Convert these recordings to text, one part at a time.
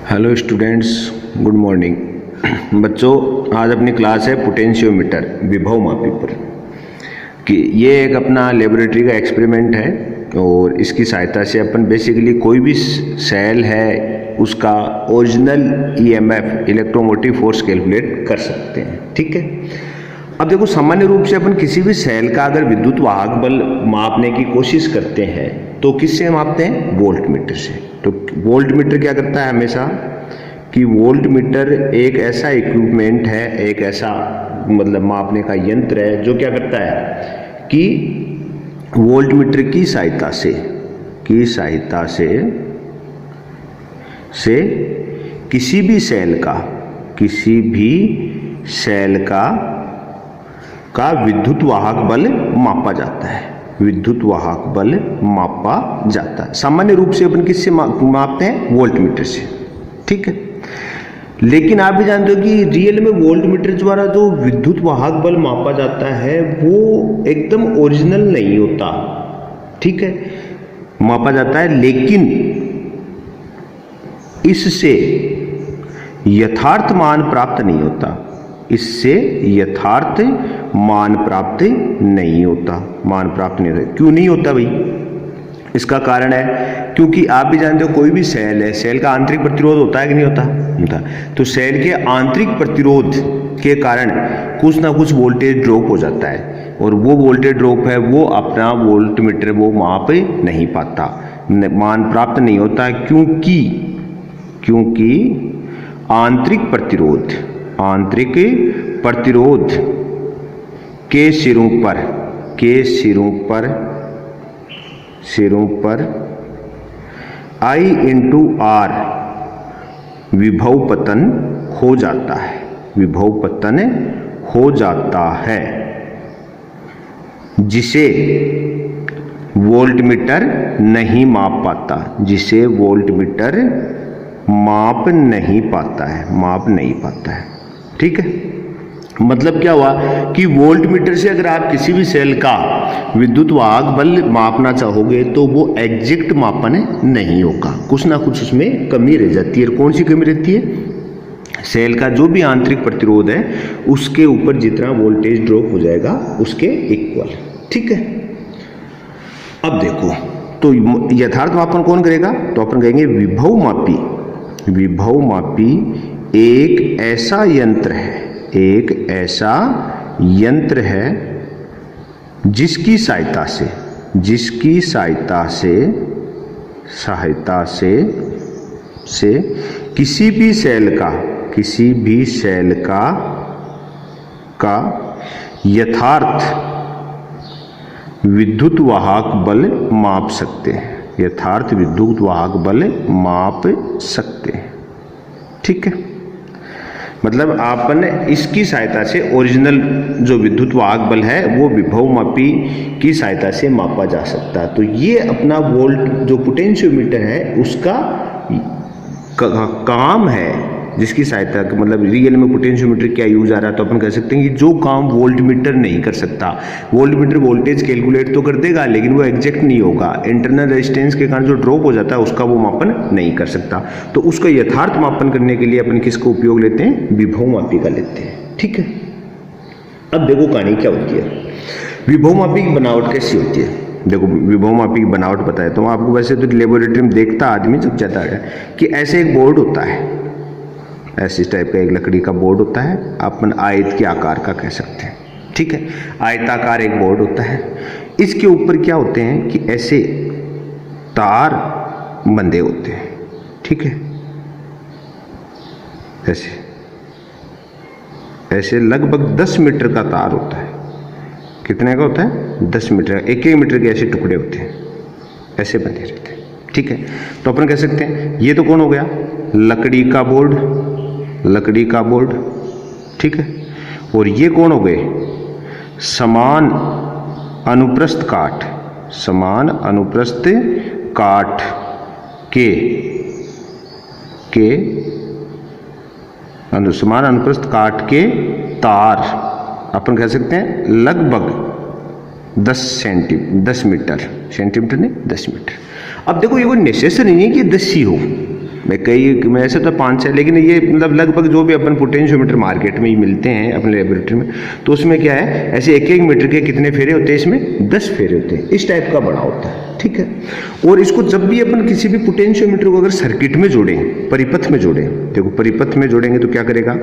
Hello students, good morning. बच्चों, आज अपनी क्लास है पोटेंशियोमीटर, विभव मापी पर। कि ये एक अपना लेबोरेटरी का एक्सपेरिमेंट है और इसकी सहायता से अपन बेसिकली कोई भी सेल है उसका original EMF, electromotive force, calculate कर सकते हैं। ठीक है। अब देखो, सामान्य रूप से अपन किसी भी सेल का अगर विद्युत वाहक बल मापने की कोशिश करते हैं तो किससे मापते हैं? वोल्ट मीटर से। तो वोल्ट मीटर क्या करता है हमेशा कि वोल्ट मीटर एक ऐसा इक्विपमेंट है, एक ऐसा मतलब मापने का यंत्र है जो क्या करता है कि वोल्ट मीटर की सहायता से किसी भी सेल का विद्युत वाहक बल मापा जाता है। विद्युत वाहक बल मापा जाता है। सामान्य रूप से अपन किससे मापते हैं? वोल्ट मीटर से। ठीक है। लेकिन आप भी जानते हो कि रियल में वोल्ट मीटर द्वारा जो विद्युत वाहक बल मापा जाता है वो एकदम ओरिजिनल नहीं होता। ठीक है, मापा जाता है, लेकिन इससे यथार्थ मान प्राप्त नहीं होता। मान प्राप्त नहीं होता। क्यों नहीं होता भाई? इसका कारण है क्योंकि आप भी जानते हो कोई भी सेल है, सेल का आंतरिक प्रतिरोध होता है कि नहीं होता? तो सेल के आंतरिक प्रतिरोध के कारण कुछ ना कुछ वोल्टेज ड्रॉप हो जाता है और वो वोल्टेज ड्रॉप है वो अपना वोल्ट मीटर वो माप नहीं पाता, मान प्राप्त नहीं होता। क्योंकि आंतरिक प्रतिरोध के सिरों पर I इंटू R विभव पतन हो जाता है, जिसे वोल्ट मीटर नहीं माप पाता है। ठीक है। मतलब क्या हुआ कि वोल्ट मीटर से अगर आप किसी भी सेल का विद्युत वाहक बल मापना चाहोगे तो वो एग्जैक्ट मापन नहीं होगा, कुछ ना कुछ उसमें कमी रह जाती है। कौन सी कमी रहती है? सेल का जो भी आंतरिक प्रतिरोध है उसके ऊपर जितना वोल्टेज ड्रॉप हो जाएगा उसके इक्वल। ठीक है। अब देखो, तो यथार्थ मापन कौन करेगा? तो अपन कहेंगे विभव मापी एक ऐसा यंत्र है जिसकी सहायता से किसी भी सेल का यथार्थ विद्युत वाहक बल माप सकते हैं। ठीक है। मतलब आपन इसकी सहायता से ओरिजिनल जो विद्युत वाहक बल है वो विभव मापी की सहायता से मापा जा सकता है। तो ये अपना वोल्ट जो पोटेंशियोमीटर है उसका काम है, जिसकी सहायता मतलब रियल में पोटेंशियोमीटर क्या यूज आ रहा है। तो अपन कह सकते हैं कि जो काम वोल्ट मीटर नहीं कर सकता, वोल्ट मीटर वोल्टेज कैलकुलेट तो कर देगा लेकिन वो एग्जैक्ट नहीं होगा। इंटरनल रेजिस्टेंस के कारण जो ड्रॉप हो जाता है उसका वो मापन नहीं कर सकता। तो उसका यथार्थ मापन करने के लिए अपन किसको उपयोग लेते हैं? विभव मापी का लेते हैं। ठीक है। अब देखो कहानी क्या होती है, विभव मापी की बनावट कैसी होती है। देखो, विभव मापी की बनावट बताए तो आपको वैसे तो लेबोरेटरी में देखता आदमी जब जाता है कि ऐसे एक बोर्ड होता है, ऐसी टाइप का एक लकड़ी का बोर्ड होता है, अपन आयत के आकार का कह सकते हैं। ठीक है। आयताकार एक बोर्ड होता है। इसके ऊपर क्या होते हैं कि ऐसे तार बंधे होते हैं। ठीक है। ऐसे लगभग 10 मीटर का तार होता है। कितने का होता है? 10 मीटर। एक मीटर के ऐसे टुकड़े होते हैं, ऐसे बंधे रहते हैं। ठीक है। तो अपन कह सकते हैं ये तो कौन हो गया? लकड़ी का बोर्ड। ठीक है। और ये कौन हो गए? समान अनुप्रस्थ काट के तार अपन कह सकते हैं लगभग 10 मीटर, सेंटीमीटर नहीं 10 मीटर। अब देखो ये कोई नेसेसरी नहीं है कि 10 ही हो, मैं ऐसे तो 5-6, लेकिन ये मतलब लगभग जो भी अपन पोटेंशियोमीटर मार्केट में ही मिलते हैं अपने लेबोरेटरी में, तो उसमें क्या है, ऐसे एक एक मीटर के कितने फेरे होते हैं, इसमें 10 फेरे होते हैं, इस टाइप का बड़ा होता है, ठीक है। और इसको जब भी अपन किसी भी पोटेंशियोमीटर को अगर सर्किट में जोड़ें, परिपथ में जोड़ें, देखो परिपथ में जोड़ेंगे तो क्या करेगा,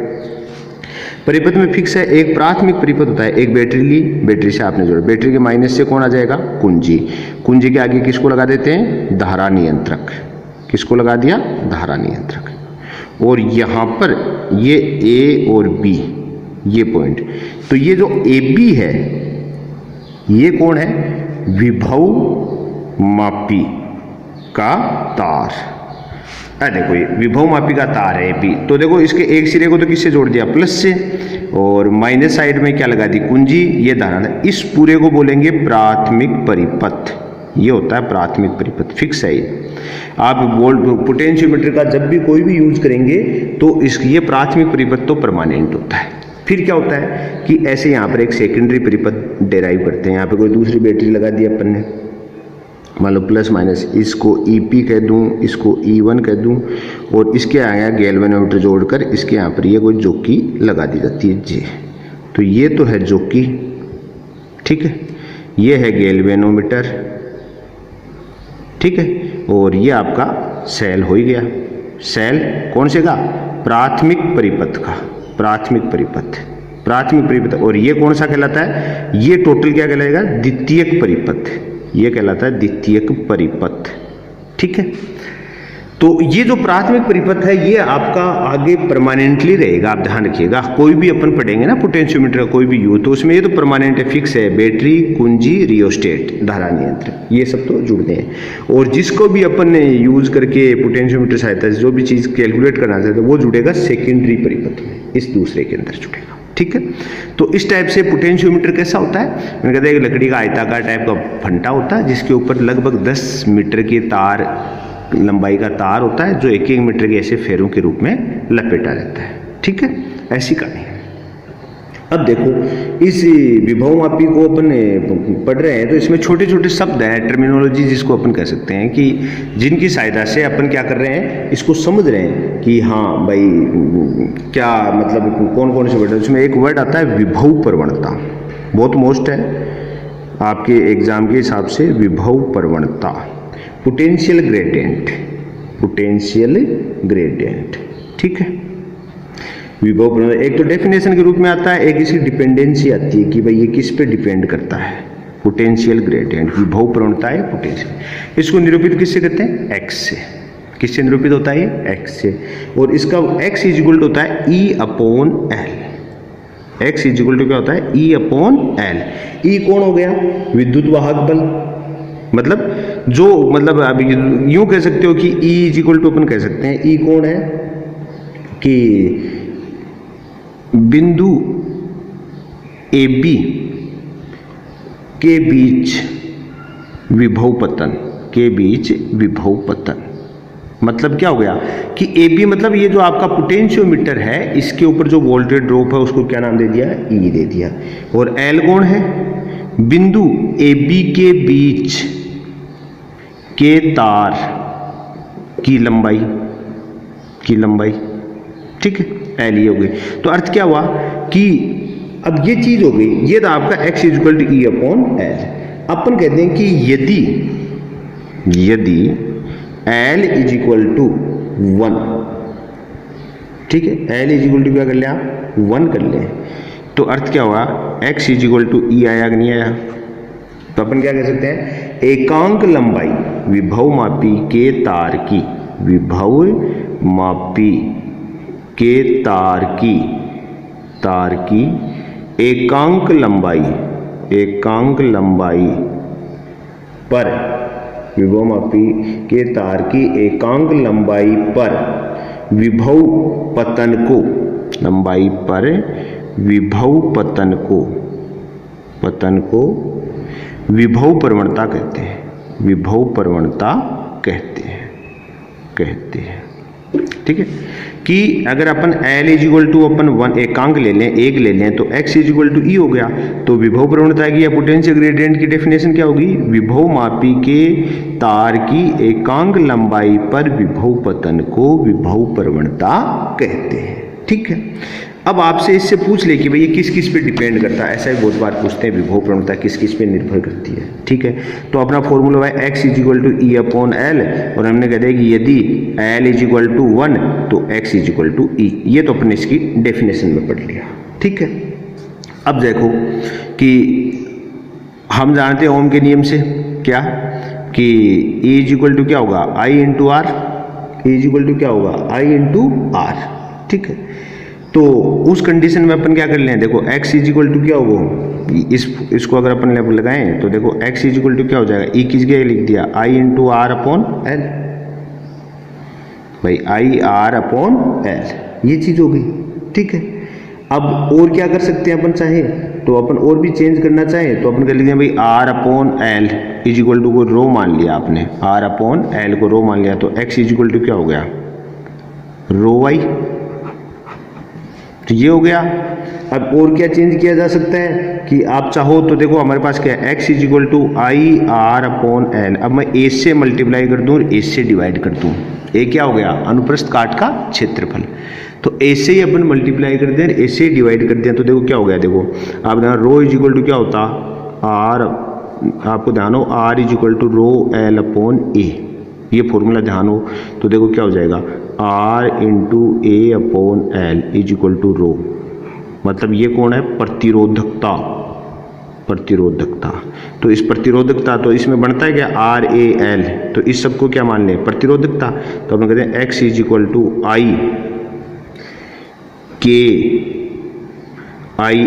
परिपथ में फिक्स है, एक प्राथमिक परिपथ होता है, एक बैटरी ली, बैटरी से आपने जोड़ा, बैटरी के माइनस से कौन आ जाएगा, कुंजी, कुंजी के आगे किसको लगा देते हैं, धारा नियंत्रक, किसको लगा दिया, धारा नियंत्रक। और यहाँ पर ये ए और बी, ये पॉइंट, तो ये जो ए बी है ये कौन है, विभव मापी का तार। देखो ये विभव मापी का तार है बी, तो देखो इसके एक सिरे को तो किससे जोड़ दिया, प्लस से, और माइनस साइड में क्या लगा दी, कुंजी, ये धारा। इस पूरे को बोलेंगे प्राथमिक परिपथ, ये होता है प्राथमिक परिपथ, फिक्स है ये। आप वोल्ट पोटेंशियोमीटर का जब भी कोई भी यूज करेंगे तो ये प्राथमिक परिपथ तो परमानेंट होता है। फिर क्या होता है कि ऐसे यहाँ पर एक सेकेंडरी परिपथ डेराइव करते हैं, यहाँ पे कोई दूसरी बैटरी लगा दी अपन ने, मान लो प्लस माइनस, इसको EP कह दूं, इसको E1 कह दूं, और इसके आगे गैल्वेनोमीटर जोड़कर इसके यहाँ पर ये कोई जोकी लगा दी जाती है जी। तो ये तो है जोकी, ठीक है, ये है गैल्वेनोमीटर, ठीक है, और ये आपका सेल हो ही गया। सेल कौन से का, प्राथमिक परिपथ का, प्राथमिक परिपथ, प्राथमिक परिपथ। और ये कौन सा कहलाता है, ये टोटल क्या कहलाएगा, द्वितीयक परिपथ, ये कहलाता है द्वितीयक परिपथ, ठीक है। तो ये जो प्राथमिक परिपथ है ये आपका आगे परमानेंटली रहेगा, आप ध्यान रखिएगा। कोई भी अपन पढ़ेंगे ना पोटेंशियोमीटर का कोई भी यू, तो उसमें ये तो परमानेंट है, फिक्स है, बैटरी, कुंजी, रियोस्टेट, धारा नियंत्रक, ये सब तो जुड़ते हैं। और जिसको भी अपन ने यूज करके पोटेंशियोमीटर सहायता से जो भी चीज कैलकुलेट करना चाहते हैं वो जुड़ेगा सेकेंडरी परिपथ में, इस दूसरे के अंदर जुड़ेगा, ठीक है। तो इस टाइप से पोटेंशियोमीटर कैसा होता है, मैंने कहता है एक लकड़ी का आयताकार टाइप का फंटा होता है जिसके ऊपर लगभग 10 मीटर की तार लंबाई का तार होता है जो एक एक मीटर के ऐसे फेरों के रूप में लपेटा रहता है, ठीक है, ऐसी कहानी है। अब देखो इस विभव मापी को अपन पढ़ रहे हैं तो इसमें छोटे छोटे शब्द हैं, टर्मिनोलॉजी जिसको अपन कह सकते हैं कि जिनकी सहायता से अपन क्या कर रहे हैं, इसको समझ रहे हैं कि हाँ भाई क्या मतलब कौन कौन से वर्ड है। उसमें एक वर्ड आता है विभव प्रवणता, बहुत मोस्ट है आपके एग्जाम के हिसाब से, विभव प्रवणता, पोटेंशियल ग्रेडियंट, पोटेंशियल ग्रेडियंट, ठीक है। विभव प्रवणता एक तो डेफिनेशन के रूप में आता है, एक इसकी डिपेंडेंसी आती है कि भाई ये किस पे डिपेंड करता है, पोटेंशियल ग्रेडियंट, विभव प्रवणता है पोटेंशियल। इसको निरूपित किससे करते हैं, एक्स से। किससे निरूपित होता है ये, एक्स से। और इसका एक्स इक्वल टू होता है E/L। एक्स इक्वल टू क्या होता है, E/L। ई कौन हो गया, विद्युत वाहक बल, मतलब जो मतलब आप यूं कह सकते हो कि E इक्वल टू अपन कह सकते हैं, ई कौन है कि बिंदु AB के बीच विभव पतन, के बीच विभव पतन, मतलब क्या हो गया कि AB मतलब ये जो आपका पोटेंशियोमीटर है इसके ऊपर जो वोल्टेज ड्रॉप है उसको क्या नाम दे दिया, E दे दिया। और L कौन है, बिंदु AB के बीच के तार की लंबाई, की लंबाई, ठीक है, L ये हो गई। तो अर्थ क्या हुआ कि अब ये चीज हो गई, ये था आपका x इक्वल टू E/L। अपन कहते हैं कि यदि L इज इक्वल टू 1, ठीक है, L इज इक्वल टू क्या कर लिया, 1 कर ले, तो अर्थ क्या हुआ, x is equal to E आया कि नहीं आया। तो अपन क्या कह सकते हैं, एकांक लंबाई विभव मापी के तार की, विभव मापी के तार की एकांक लंबाई, एकांक लंबाई पर, विभव मापी के तार की एकांक लंबाई पर विभव पतन को, लंबाई पर विभव पतन को विभव प्रवणता कहते हैं, विभव प्रवणता कहते हैं। ठीक है, कि अगर अपन L इज इक्वल टू अपन वन एकांक ले लें, एक ले लें, तो x is equal to E हो गया। तो विभव प्रवणता की या पोटेंशियल ग्रेडियंट की डेफिनेशन क्या होगी? विभव मापी के तार की एकांक लंबाई पर विभव पतन को विभव प्रवणता कहते हैं। ठीक है, अब आपसे इससे पूछ ले कि भाई ये किस किस पे डिपेंड करता है, ऐसा ही बहुत बार पूछते हैं, विभव प्रवणता किस किस पे निर्भर करती है। ठीक है, तो अपना फॉर्मूला है x is equal to E upon L, और हमने कह दिया कि यदि l इज इक्वल टू 1 तो x इज इक्वल टू ई। ये तो अपने इसकी डेफिनेशन में पढ़ लिया। ठीक है, अब देखो कि हम जानते हैं ओम के नियम से क्या, कि E इज इक्वल टू क्या होगा? I into R. E is equal to क्या होगा? I into R. ठीक है, तो उस कंडीशन में अपन क्या कर लें, देखो x इज इक्वल टू क्या होगा, इसको अगर अपन लेवल लगाएं तो देखो x इज इक्वल टू क्या हो जाएगा? ई किस जगह लिख दिया? I into R upon L. भाई I R अपॉन एल, ये चीज हो गई। ठीक है, अब और क्या कर सकते हैं अपन चाहे तो, अपन और भी चेंज करना चाहे तो अपन कर लेते हैं भाई R upon L is equal to को रो मान लिया आपने, R अपॉन एल को रो मान लिया, तो x इज इक्वल टू क्या हो गया? रो वाई। तो ये हो गया। अब और क्या चेंज किया जा सकता है कि आप चाहो तो देखो हमारे पास क्या है, x is equal to I R upon L. अब मैं a से मल्टीप्लाई कर दूं और a से डिवाइड कर दूं, a क्या हो गया? अनुप्रस्थ काट का क्षेत्रफल। तो a से ही अपन मल्टीप्लाई कर दें, a से डिवाइड कर दें, तो देखो क्या हो गया? देखो आप ध्यान, रो इज इक्वल टू क्या होता? r, आपको ध्यान हो r is equal to rho l upon a, ये फॉर्मूला ध्यान हो। तो देखो क्या हो जाएगा? R into a upon L is equal to rho, मतलब ये कौन है? प्रतिरोधकता। प्रतिरोधकता, तो इस प्रतिरोधकता तो इसमें बनता है क्या? R A L, तो इस सबको क्या मान लें? प्रतिरोधकता। तो अपन कहते हैं x इज इक्वल टू आई के आई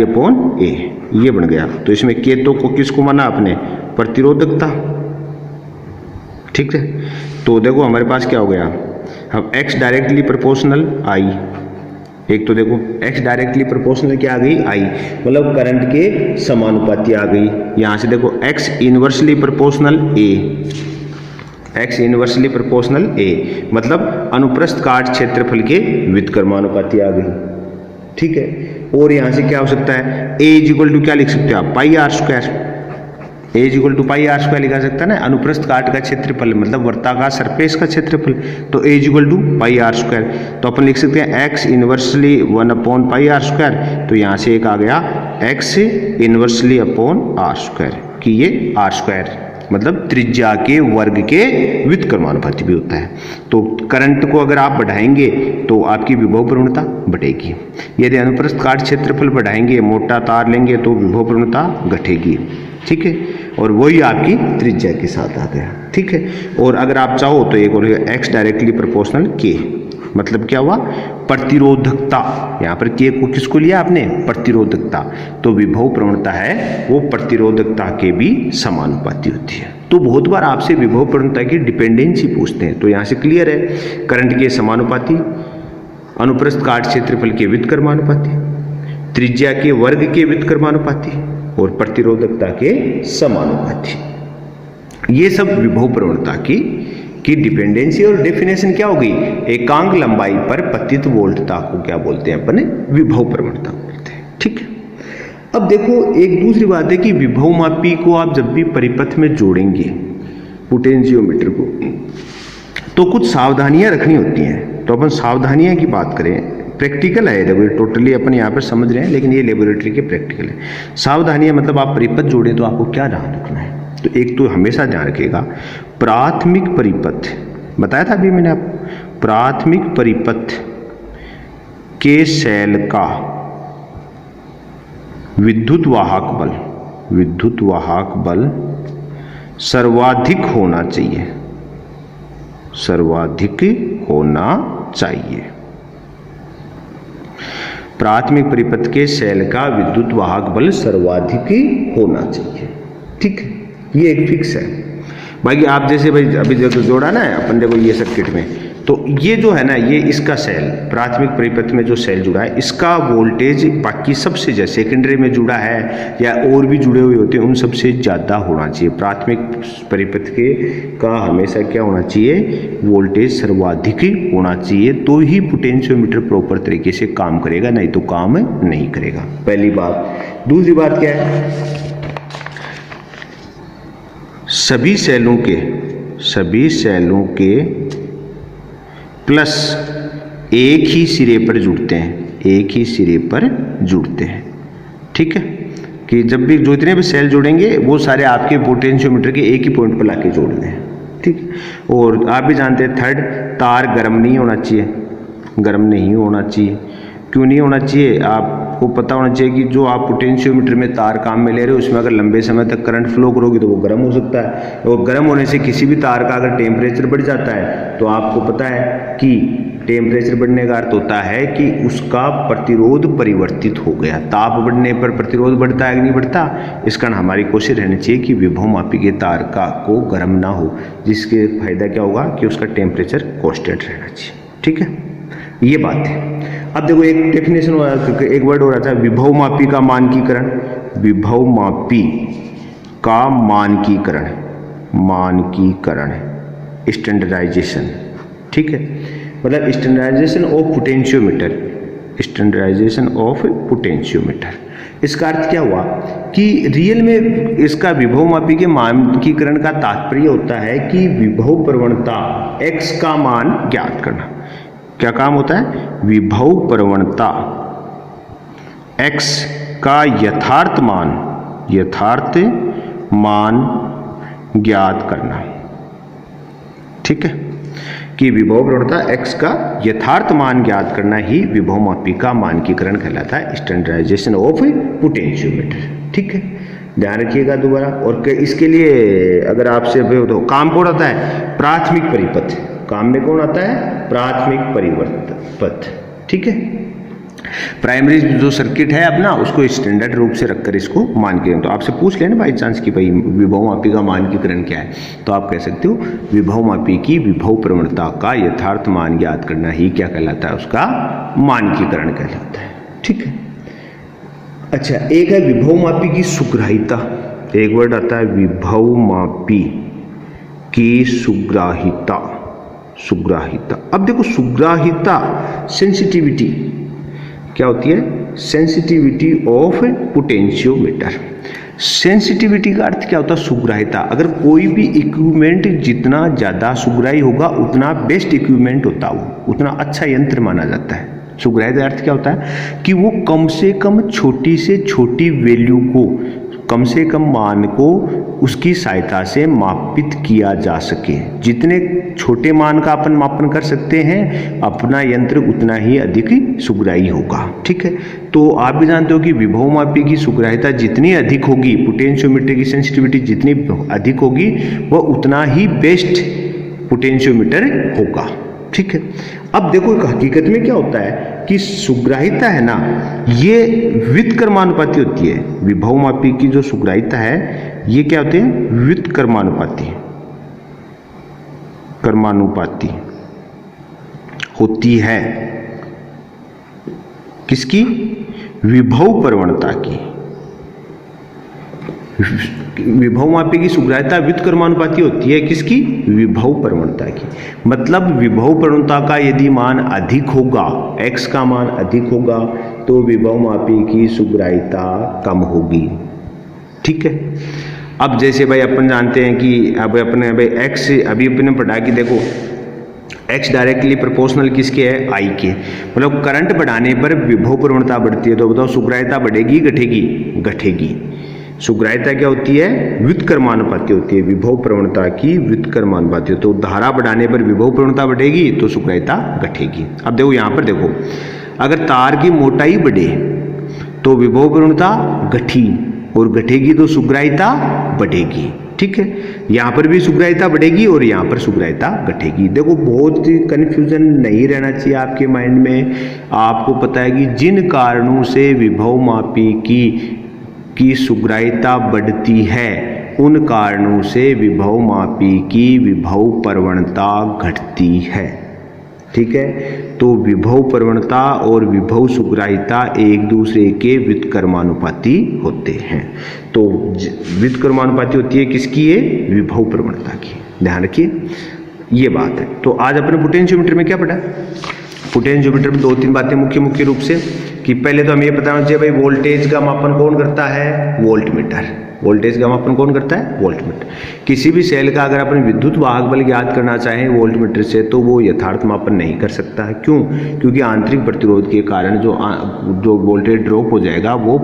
अपॉन ए, ये बन गया। तो इसमें के तो को किसको माना आपने? प्रतिरोधकता। ठीक है, तो देखो हमारे पास क्या हो गया? अब x डायरेक्टली प्रोपोर्शनल I, एक तो देखो x डायरेक्टली प्रोपोर्शनल क्या आ गई? I, मतलब करंट के समानुपाती आ गई। यहां से देखो x inversely proportional A, x inversely proportional A, मतलब अनुप्रस्थ काट क्षेत्रफल के व्युत्क्रमानुपाती आ गई। ठीक है, और यहां से क्या हो सकता है? A इज इक्वल टू क्या लिख सकते हो आप? Pi r square. A is equal to pi r square लिखा सकता है ना, अनुप्रस्थ काट का क्षेत्रफल मतलब वर्ताकार सरफेस का क्षेत्रफल। तो a is equal to pi r square, तो अपन लिख सकते हैं x inversely 1 upon pi r square. तो यहाँ से एक आ गया x inversely upon r square, कि ये आर स्क्वायर मतलब त्रिज्या के वर्ग के व्युत्क्रमानुपाती भी होता है। तो करंट को अगर आप बढ़ाएंगे तो आपकी विभव प्रवणता बढ़ेगी, यदि अनुप्रस्थ काट क्षेत्रफल बढ़ाएंगे, मोटा तार लेंगे तो विभव प्रवणता घटेगी। ठीक है, और वही आपकी त्रिज्या के साथ आ गया। ठीक है, और अगर आप चाहो तो एक और एक्स डायरेक्टली प्रोपोर्शनल के, मतलब क्या हुआ? प्रतिरोधकता। यहाँ पर के को किसको लिया आपने? प्रतिरोधकता। तो विभव प्रवणता है वो प्रतिरोधकता के भी समानुपाती होती है। तो बहुत बार आपसे विभव प्रवणता की डिपेंडेंसी पूछते हैं, तो यहाँ से क्लियर है, करंट के समानुपाती, अनुप्रस्थ काट क्षेत्रफल के व्युत्क्रमानुपाती, त्रिज्या के वर्ग के व्युत्क्रमानुपाती और प्रतिरोधकता के समानुपाती। ये सब विभव प्रवणता की डिपेंडेंसी। और डेफिनेशन क्या होगी? एकांक लंबाई पर पतित वोल्टता को क्या बोलते हैं? अपने विभव प्रवणता बोलते हैं। ठीक है, अब देखो एक दूसरी बात है कि विभव मापी को आप जब भी परिपथ में जोड़ेंगे पोटेंशियोमीटर को, तो कुछ सावधानियां रखनी होती हैं। तो अपन सावधानियां की बात करें, प्रैक्टिकल है, देखो टोटली अपन यहाँ पर समझ रहे हैं, लेकिन ये लेबोरेटरी के प्रैक्टिकल है। सावधानियां मतलब आप परिपथ जोड़े तो आपको क्या ध्यान रखना है? तो एक तो हमेशा ध्यान रखिएगा, प्राथमिक परिपथ बताया था अभी मैंने आपको, प्राथमिक परिपथ के सेल का विद्युत वाहक बल सर्वाधिक होना चाहिए। प्राथमिक परिपथ के सेल का विद्युत वाहक बल सर्वाधिक होना चाहिए। ठीक है, ये एक फिक्स है। बाकी आप जैसे भाई अभी जो जोड़ा ना अपन देखो ये सर्किट में, तो तो ये जो है ना, ये इसका सेल प्राथमिक परिपथ में जो सेल जुड़ा है, इसका वोल्टेज बाकी सबसे ज्यादा सेकेंडरी में जुड़ा है या और भी जुड़े हुए होते हैं उन सबसे ज़्यादा होना चाहिए। प्राथमिक परिपथ के का हमेशा क्या होना चाहिए, वोल्टेज सर्वाधिक होना चाहिए, तो ही पोटेंशियोमीटर प्रॉपर तरीके से काम करेगा, नहीं तो काम नहीं करेगा। पहली बात। दूसरी बात क्या है, सभी सेलों के प्लस एक ही सिरे पर जुड़ते हैं, ठीक है, कि जब भी जो इतने भी सेल जोड़ेंगे वो सारे आपके पोटेंशियोमीटर के एक ही पॉइंट पर लाके जोड़ने हैं, ठीक है। और आप भी जानते हैं थर्ड, तार गर्म नहीं होना चाहिए। क्यों नहीं होना चाहिए, आपको पता होना चाहिए कि जो आप पोटेंशियोमीटर में तार काम में ले रहे हो उसमें अगर लंबे समय तक करंट फ्लो करोगे तो वो गर्म हो सकता है, और गर्म होने से किसी भी तार का अगर टेम्परेचर बढ़ जाता है तो आपको पता है कि टेम्परेचर बढ़ने का अर्थ होता है कि उसका प्रतिरोध परिवर्तित हो गया। ताप बढ़ने पर प्रतिरोध बढ़ता है कि नहीं बढ़ता। इस कारण हमारी कोशिश रहनी चाहिए कि विभवमापी के तार को गर्म ना हो, जिसके फायदा क्या होगा कि उसका टेम्परेचर कांस्टेंट रहना चाहिए, ठीक है, ये बात है। अब देखो एक डेफिनेशन हो रहा था, एक वर्ड हो रहा था विभवमापी का मानकीकरण, स्टैंडर्डाइजेशन, ठीक है, मतलब स्टैंडर्डाइजेशन ऑफ पोटेंशियोमीटर। इसका अर्थ क्या हुआ कि रियल में इसका विभवमापी के मानकीकरण का तात्पर्य होता है कि विभव प्रवणता x का मान ज्ञात करना। क्या काम होता है, विभव प्रवणता x का यथार्थ मान ज्ञात करना, ठीक है, कि विभव प्रवणता x का यथार्थ मान ज्ञात करना ही विभवमापी का मानकीकरण कहलाता है, स्टैंडर्डाइजेशन ऑफ पोटेंशियोमीटर, ठीक है, ध्यान रखिएगा दोबारा। और इसके लिए अगर आपसे तो काम कौन आता है, प्राथमिक परिपथ, काम में कौन आता है, प्राथमिक परिपथ, ठीक है। प्राइमरी जो सर्किट है अपना उसको स्टैंडर्ड रूप से रखकर इसको मानकीकरण, तो आपसे पूछ लेना बाई चांस कि भाई विभवमापी का मानकीकरण क्या है, तो आप कह सकते हो विभवमापी की विभव प्रवणता का यथार्थ मान ज्ञात करना ही क्या कहलाता है, उसका मानकीकरण कहलाता है, ठीक है। अच्छा, एक है विभवमापी की सुग्राह्यता, एक वर्ड आता है विभवमापी की सुग्राह्यता। अब देखो सुग्राह्यता सेंसिटिविटी क्या होती है, सेंसिटिविटी ऑफ पोटेंशियोमीटर। सेंसिटिविटी का अर्थ क्या होता है, सुग्राह्यता। अगर कोई भी इक्विपमेंट जितना ज़्यादा सुग्राही होगा उतना बेस्ट इक्विपमेंट होता है, वो उतना अच्छा यंत्र माना जाता है। सुग्राह्यता अर्थ क्या होता है कि वो कम से कम छोटी से छोटी वैल्यू को, कम से कम मान को उसकी सहायता से मापित किया जा सके। जितने छोटे मान का अपन मापन कर सकते हैं अपना यंत्र उतना ही अधिक सुग्राही होगा, ठीक है। तो आप भी जानते हो कि विभवमापी की सुग्राह्यता जितनी अधिक होगी, पोटेंशियोमीटर की सेंसिटिविटी जितनी अधिक होगी, वह उतना ही बेस्ट पोटेंशियोमीटर होगा, ठीक है। अब देखो हकीकत में क्या होता है कि सुग्राह्यता है ना, ये व्युत्क्रमानुपाती होती है। विभवमापी की जो सुग्राह्यता है ये क्या होते हैं, व्युत्क्रमानुपाती होती है। किसकी, विभव प्रवणता की। विभवमापी की सुग्राह्यता व्युत्क्रमानुपाती होती है, किसकी, विभव प्रवणता की। मतलब विभव प्रवणता का यदि मान अधिक होगा, x का मान अधिक होगा, तो विभवमापी की सुग्राह्यता कम होगी, ठीक है। अब जैसे भाई अपन जानते हैं कि अब अपने भाई x अभी अपने पढ़ा कि देखो x डायरेक्टली प्रोपोर्शनल किसके है, I के। मतलब करंट बढ़ाने पर विभव प्रवणता बढ़ती है, तो बताओ सुग्राह्यता बढ़ेगी घटेगी। सुग्राह्यता क्या होती है, व्युत्क्रमानुपाती होती है। विभव प्रवणता की व्युत्क्रमानुपाती, तो धारा बढ़ाने पर विभव प्रवणता बढ़ेगी तो सुग्राह्यता घटेगी। अब देखो यहाँ पर देखो, अगर तार की मोटाई बढ़े तो विभव प्रवणता घटी, और घटेगी तो सुग्राह्यता बढ़ेगी, ठीक है। यहाँ पर भी सुग्राह्यता बढ़ेगी और यहाँ पर सुग्राह्यता घटेगी। देखो बहुत कंफ्यूजन नहीं रहना चाहिए आपके माइंड में। आपको पता है कि जिन कारणों से विभवमापी की सुग्राह्यता बढ़ती है उन कारणों से विभवमापी की विभव प्रवणता घटती है। ठीक है। तो विभव प्रवणता और विभव सुग्राहिता एक दूसरे के व्युत्क्रमानुपाती होते हैं। तो व्युत्क्रमानुपाती होती है किसकी? ये विभव प्रवणता की, ध्यान रखिए ये बात है। तो आज अपने पोटेंशियोमीटर में क्या पढ़ा? पोटेंशियोमीटर में 2-3 बातें मुख्य रूप से कि पहले तो हमें ये पता होना चाहिए भाई वोल्टेज का मापन कौन करता है? वोल्टमीटर। वोल्टेज का मापन कौन करता है? वोल्टमीटर। किसी भी सेल का अगर अपन विद्युत वाहक बल ज्ञात करना चाहें वोल्टमीटर से तो वो यथार्थ मापन नहीं कर सकता है। क्यों? क्योंकि आंतरिक प्रतिरोध के कारण जो वोल्टेज ड्रॉप हो जाएगा वो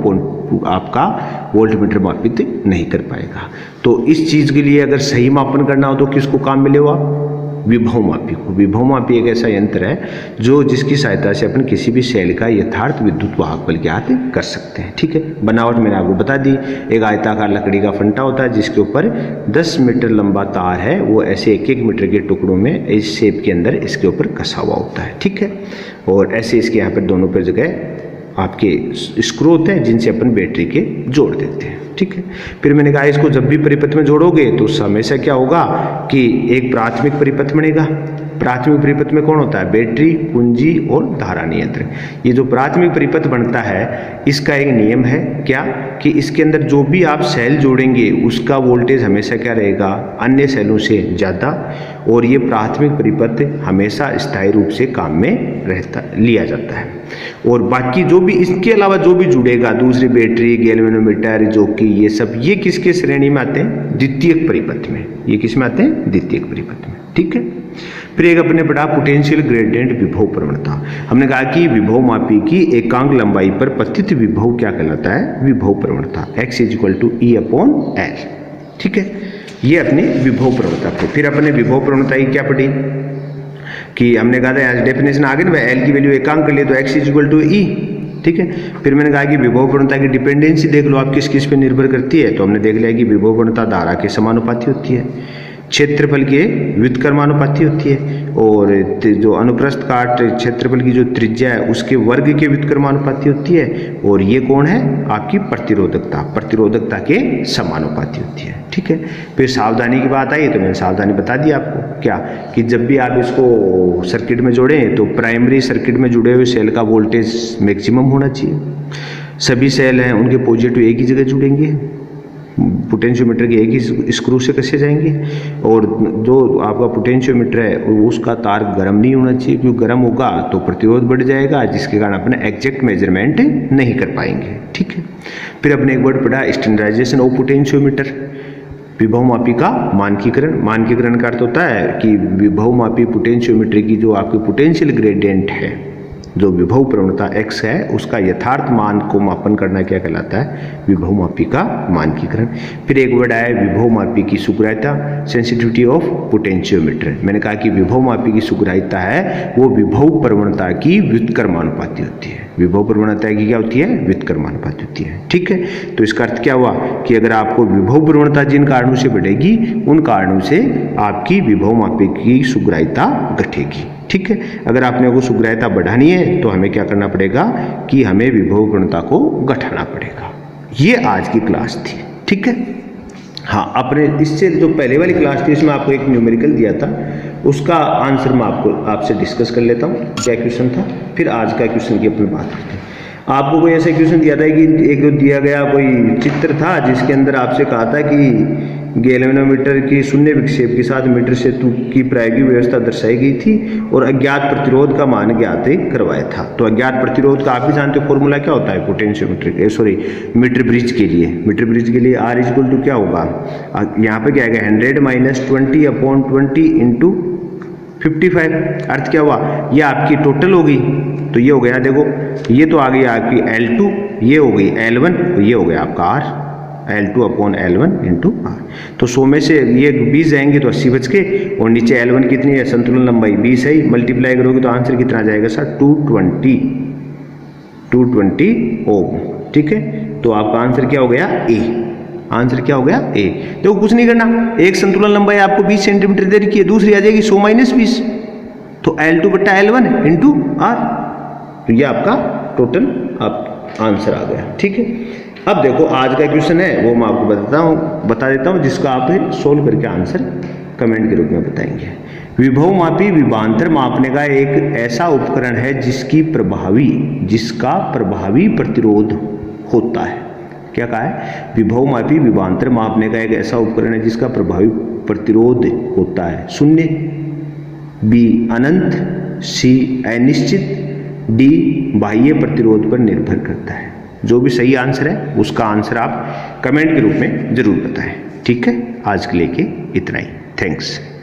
आपका वोल्टमीटर मापित नहीं कर पाएगा। तो इस चीज के लिए अगर सही मापन करना हो तो किसको काम मिलेगा? विभव मापी को। विभव मापी एक ऐसा यंत्र है जो जिसकी सहायता से अपन किसी भी सेल का यथार्थ विद्युत वाहक बल ज्ञात कर सकते हैं। ठीक है। बनावट मैंने आपको बता दी, एक आयताकार लकड़ी का फंटा होता है जिसके ऊपर 10 मीटर लंबा तार है, वो ऐसे 1-1 मीटर के टुकड़ों में इस शेप के अंदर इसके ऊपर कसा हुआ होता है। ठीक है। और ऐसे इसके यहाँ पर दोनों पर जगह आपके स्क्रू होते हैं जिनसे अपन बैटरी के जोड़ देते हैं। ठीक है। फिर मैंने कहा इसको जब भी परिपथ में जोड़ोगे तो हमेशा क्या होगा कि एक प्राथमिक परिपथ बनेगा। प्राथमिक परिपथ में कौन होता है? बैटरी, कुंजी और धारा नियंत्रक। ये जो प्राथमिक परिपथ बनता है इसका एक नियम है क्या कि इसके अंदर जो भी आप सेल जोड़ेंगे उसका वोल्टेज हमेशा क्या रहेगा? अन्य सेलों से ज़्यादा। और ये प्राथमिक परिपथ हमेशा स्थायी रूप से काम में लिया जाता है। और बाकी जो भी इसके अलावा जो भी जुड़ेगा, दूसरी बैटरी, गैल्वेनोमीटर, जॉकी, ये सब ये किसके श्रेणी में आते हैं? द्वितीयक परिपथ में। ये किस में आते हैं? द्वितीयक परिपथ में। ठीक है। फिर एक अपने पढ़ा पोटेंशियल ग्रेडियंट विभव प्रवणता। हमने कहा कि विभव मापी की एकांक लंबाई पर पतित विभव क्या कहलाता है? विभव प्रवणता। x = E/L। ठीक है। ये अपनी विभव प्रवणता थी। फिर अपने विभव प्रवणता की क्या पढ़ी कि हमने कहा था डेफिनेशन आ गई ना, एल की वैल्यू एकांक कर लिए तो x = E। ठीक है। फिर मैंने कहा कि विभव प्रवणता की डिपेंडेंसी देख लो आप किस किस पे निर्भर करती है। तो हमने देख लिया कि विभव प्रवणता धारा के समानुपाती होती है, क्षेत्रफल के व्युत्क्रमानुपाती होती है, और जो अनुप्रस्थ काट क्षेत्रफल की जो त्रिज्या है उसके वर्ग के व्युत्क्रमानुपाती होती है, और ये कौन है? आपकी प्रतिरोधकता के समानुपाती होती है। ठीक है। फिर सावधानी की बात आई तो मैंने सावधानी बता दी आपको क्या कि जब भी आप इसको सर्किट में जोड़ें तो प्राइमरी सर्किट में जुड़े हुए सेल का वोल्टेज मैक्सिमम होना चाहिए। सभी सेल हैं उनके पॉजिटिव एक ही जगह जुड़ेंगे, पोटेंशियोमीटर के एक ही स्क्रू से कसे जाएंगे, और जो आपका पोटेंशियोमीटर है उसका तार गर्म नहीं होना चाहिए, क्योंकि गर्म होगा तो प्रतिरोध बढ़ जाएगा जिसके कारण अपने एग्जैक्ट मेजरमेंट नहीं कर पाएंगे। ठीक है। फिर अपने एक वर्ड पढ़ा स्टैंडर्डाइजेशन ऑफ पोटेंशियोमीटर, विभव मापी का मानकीकरण। मानकीकरण का अर्थ होता है कि विभव मापी पोटेंशियोमीटर की जो आपकी पोटेंशियल ग्रेडियंट है, जो विभव प्रवणता x है उसका यथार्थ मान को मापन करना क्या कहलाता है? विभव मापी का मानकीकरण। फिर एक वर्ड आया विभव मापी की सुग्राह्यता, सेंसिटिविटी ऑफ पोटेंशियोमीटर। मैंने कहा कि विभव मापी की सुग्राह्यता है वो विभव प्रवणता की व्युत्क्रमानुपाती होती है। विभव प्रवणता की क्या होती है? व्युत्क्रमानुपाती होती है। ठीक है। तो इसका अर्थ क्या हुआ कि अगर आपको विभव प्रवणता जिन कारणों से बढ़ेगी उन कारणों से आपकी विभव मापी की सुग्राह्यता घटेगी। ठीक है। अगर आपने को सुग्राह्यता बढ़ानी है तो हमें क्या करना पड़ेगा कि हमें विभव प्रवणता को घटाना पड़ेगा। ये आज की क्लास थी। ठीक है। हाँ, अपने इससे जो पहले वाली क्लास थी इसमें आपको एक न्यूमेरिकल दिया था, उसका आंसर मैं आपसे डिस्कस कर लेता हूँ क्या क्वेश्चन था, फिर आज का क्वेश्चन की अपनी बात करते हैं। आपको कोई ऐसा क्वेश्चन दिया था कि एक दिया गया कोई चित्र था जिसके अंदर आपसे कहा था कि गैल्वेनोमीटर की शून्य विक्षेप के साथ मीटर सेतु की प्रायोगिक व्यवस्था दर्शाई गई थी और अज्ञात प्रतिरोध का मान ज्ञात करवाया था। तो अज्ञात प्रतिरोध का आप भी जानते हो फॉर्मूला क्या होता है पोटेंशियोमीटर मीटर ब्रिज के लिए। मीटर ब्रिज के लिए R = क्या होगा? यहाँ पे क्या है 100 - 20/20 × 55। अर्थ क्या हुआ? ये आपकी टोटल होगी, तो ये हो गया, देखो ये तो आ गई आपकी L2, ये हो गई L1, तो ये हो गया आपका R, L2/L1 × R। तो 100 में से ये 20 जाएंगे तो 80 बच के, और नीचे L1 कितनी है? संतुलन लंबाई 20 है, मल्टीप्लाई करोगे तो आंसर कितना जाएगा सर? 220 ओम। ठीक है। तो आपका आंसर क्या हो गया? A। आंसर क्या हो गया? A। देखो कुछ नहीं करना, एक संतुलन लंबाई आपको 20 सेंटीमीटर दे रखी है, दूसरी आ जाएगी 100 - 20, तो L2/L1 × R। तो ये आपका टोटल आंसर आ गया। ठीक है। अब देखो आज का क्वेश्चन है वो मैं आपको बता देता हूँ जिसका आप सोल्व करके आंसर कमेंट के रूप में बताएंगे। विभवमापी विभवांतर मापने का एक ऐसा उपकरण है जिसका प्रभावी प्रतिरोध होता है। क्या कहा है? विभवमापी विभवांतर मापने का एक ऐसा उपकरण है जिसका प्रभावी प्रतिरोध होता है। शून्य, बी अनंत, सी अनिश्चित, डी बाह्य प्रतिरोध पर निर्भर करता है। जो भी सही आंसर है उसका आंसर आप कमेंट के रूप में जरूर बताएं। ठीक है, आज के लिए इतना ही। थैंक्स।